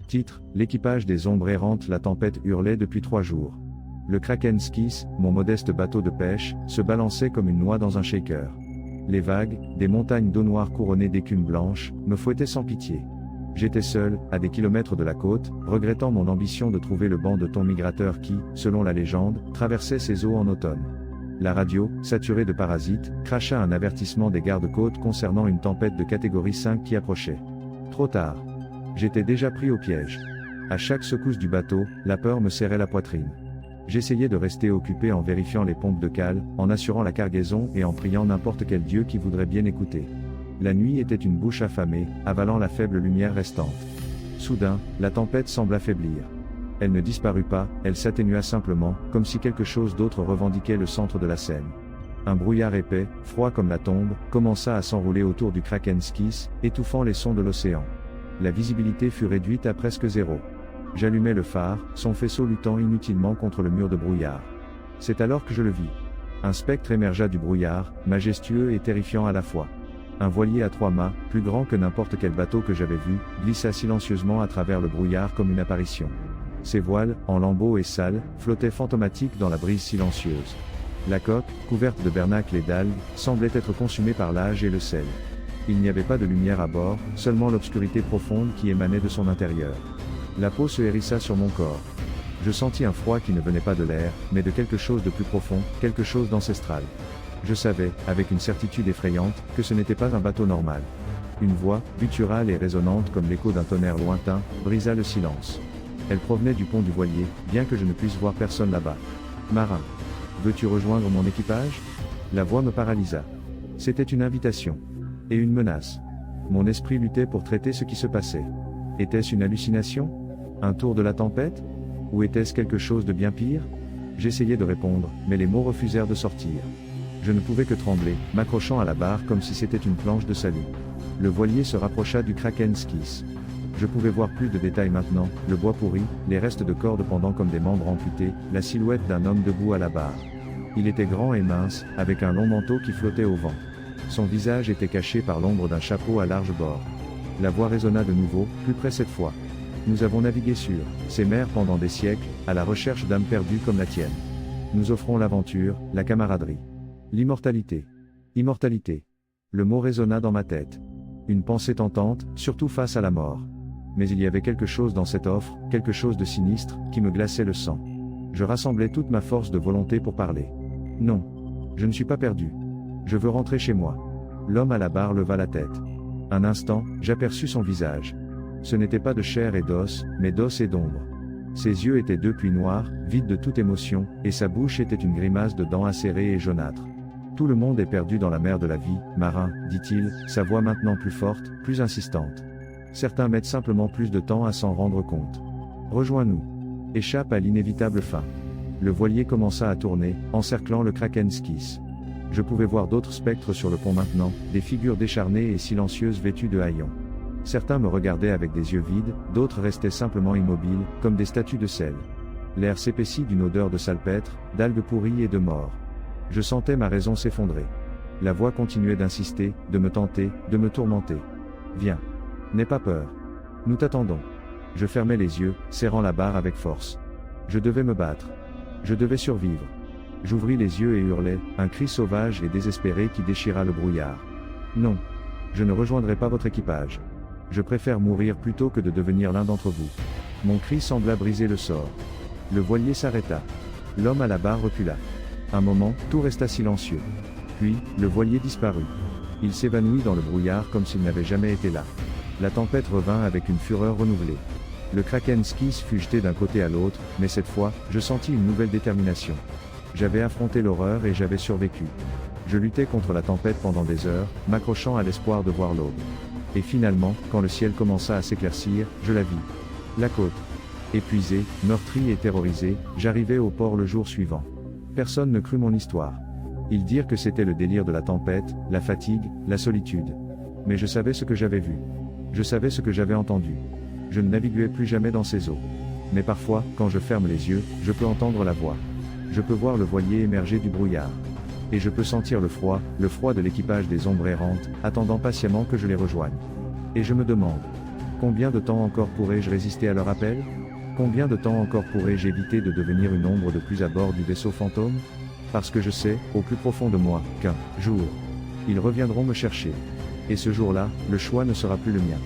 Titre, l'équipage des ombres errantes. La tempête hurlait depuis 3 jours. Le Kraken Skis, mon modeste bateau de pêche, se balançait comme une noix dans un shaker. Les vagues, des montagnes d'eau noire couronnées d'écume blanche, me fouettaient sans pitié. J'étais seul, à des kilomètres de la côte, regrettant mon ambition de trouver le banc de thon migrateur qui, selon la légende, traversait ces eaux en automne. La radio, saturée de parasites, cracha un avertissement des gardes-côtes concernant une tempête de catégorie 5 qui approchait. Trop tard. J'étais déjà pris au piège. À chaque secousse du bateau, la peur me serrait la poitrine. J'essayais de rester occupé en vérifiant les pompes de cale, en assurant la cargaison et en priant n'importe quel dieu qui voudrait bien écouter. La nuit était une bouche affamée, avalant la faible lumière restante. Soudain, la tempête semble affaiblir. Elle ne disparut pas, elle s'atténua simplement, comme si quelque chose d'autre revendiquait le centre de la scène. Un brouillard épais, froid comme la tombe, commença à s'enrouler autour du Kraken Skis, étouffant les sons de l'océan. La visibilité fut réduite à presque zéro. J'allumai le phare, son faisceau luttant inutilement contre le mur de brouillard. C'est alors que je le vis. Un spectre émergea du brouillard, majestueux et terrifiant à la fois. Un voilier à 3 mâts, plus grand que n'importe quel bateau que j'avais vu, glissa silencieusement à travers le brouillard comme une apparition. Ses voiles, en lambeaux et sales, flottaient fantomatiques dans la brise silencieuse. La coque, couverte de bernacles et d'algues, semblait être consumée par l'âge et le sel. Il n'y avait pas de lumière à bord, seulement l'obscurité profonde qui émanait de son intérieur. La peau se hérissa sur mon corps. Je sentis un froid qui ne venait pas de l'air, mais de quelque chose de plus profond, quelque chose d'ancestral. Je savais, avec une certitude effrayante, que ce n'était pas un bateau normal. Une voix, gutturale et résonante comme l'écho d'un tonnerre lointain, brisa le silence. Elle provenait du pont du voilier, bien que je ne puisse voir personne là-bas. Marin. Veux-tu rejoindre mon équipage? La voix me paralysa. C'était une invitation. Et une menace. Mon esprit luttait pour traiter ce qui se passait. Était-ce une hallucination? Un tour de la tempête? Ou était-ce quelque chose de bien pire? J'essayais de répondre, mais les mots refusèrent de sortir. Je ne pouvais que trembler, m'accrochant à la barre comme si c'était une planche de salut. Le voilier se rapprocha du Kraken Skis. Je pouvais voir plus de détails maintenant, le bois pourri, les restes de cordes pendant comme des membres amputés, la silhouette d'un homme debout à la barre. Il était grand et mince, avec un long manteau qui flottait au vent. Son visage était caché par l'ombre d'un chapeau à large bord. La voix résonna de nouveau, plus près cette fois. Nous avons navigué sur ces mers pendant des siècles, à la recherche d'âmes perdues comme la tienne. Nous offrons l'aventure, la camaraderie. L'immortalité. Immortalité. Le mot résonna dans ma tête. Une pensée tentante, surtout face à la mort. Mais il y avait quelque chose dans cette offre, quelque chose de sinistre, qui me glaçait le sang. Je rassemblais toute ma force de volonté pour parler. Non. Je ne suis pas perdu. Je veux rentrer chez moi. L'homme à la barre leva la tête. Un instant, j'aperçus son visage. Ce n'était pas de chair et d'os, mais d'os et d'ombre. Ses yeux étaient 2 puits noirs, vides de toute émotion, et sa bouche était une grimace de dents acérées et jaunâtres. Tout le monde est perdu dans la mer de la vie, marin, dit-il, sa voix maintenant plus forte, plus insistante. Certains mettent simplement plus de temps à s'en rendre compte. Rejoins-nous. Échappe à l'inévitable fin. Le voilier commença à tourner, encerclant le Kraken Skis. Je pouvais voir d'autres spectres sur le pont maintenant, des figures décharnées et silencieuses vêtues de haillons. Certains me regardaient avec des yeux vides, d'autres restaient simplement immobiles, comme des statues de sel. L'air s'épaissit d'une odeur de salpêtre, d'algues pourries et de mort. Je sentais ma raison s'effondrer. La voix continuait d'insister, de me tenter, de me tourmenter. Viens. N'aie pas peur. Nous t'attendons. Je fermais les yeux, serrant la barre avec force. Je devais me battre. Je devais survivre. J'ouvris les yeux et hurlai, un cri sauvage et désespéré qui déchira le brouillard. Non. Je ne rejoindrai pas votre équipage. Je préfère mourir plutôt que de devenir l'un d'entre vous. Mon cri sembla briser le sort. Le voilier s'arrêta. L'homme à la barre recula. Un moment, tout resta silencieux. Puis, le voilier disparut. Il s'évanouit dans le brouillard comme s'il n'avait jamais été là. La tempête revint avec une fureur renouvelée. Le Kraken Skis fut jeté d'un côté à l'autre, mais cette fois, je sentis une nouvelle détermination. J'avais affronté l'horreur et j'avais survécu. Je luttais contre la tempête pendant des heures, m'accrochant à l'espoir de voir l'aube. Et finalement, quand le ciel commença à s'éclaircir, je la vis. La côte. Épuisé, meurtri et terrorisé, j'arrivai au port le jour suivant. Personne ne crut mon histoire. Ils dirent que c'était le délire de la tempête, la fatigue, la solitude. Mais je savais ce que j'avais vu. Je savais ce que j'avais entendu. Je ne naviguais plus jamais dans ces eaux. Mais parfois, quand je ferme les yeux, je peux entendre la voix. Je peux voir le voilier émerger du brouillard. Et je peux sentir le froid de l'équipage des ombres errantes, attendant patiemment que je les rejoigne. Et je me demande, combien de temps encore pourrai-je résister à leur appel? Combien de temps encore pourrai-je éviter de devenir une ombre de plus à bord du vaisseau fantôme? Parce que je sais, au plus profond de moi, qu'un jour, ils reviendront me chercher. Et ce jour-là, le choix ne sera plus le mien.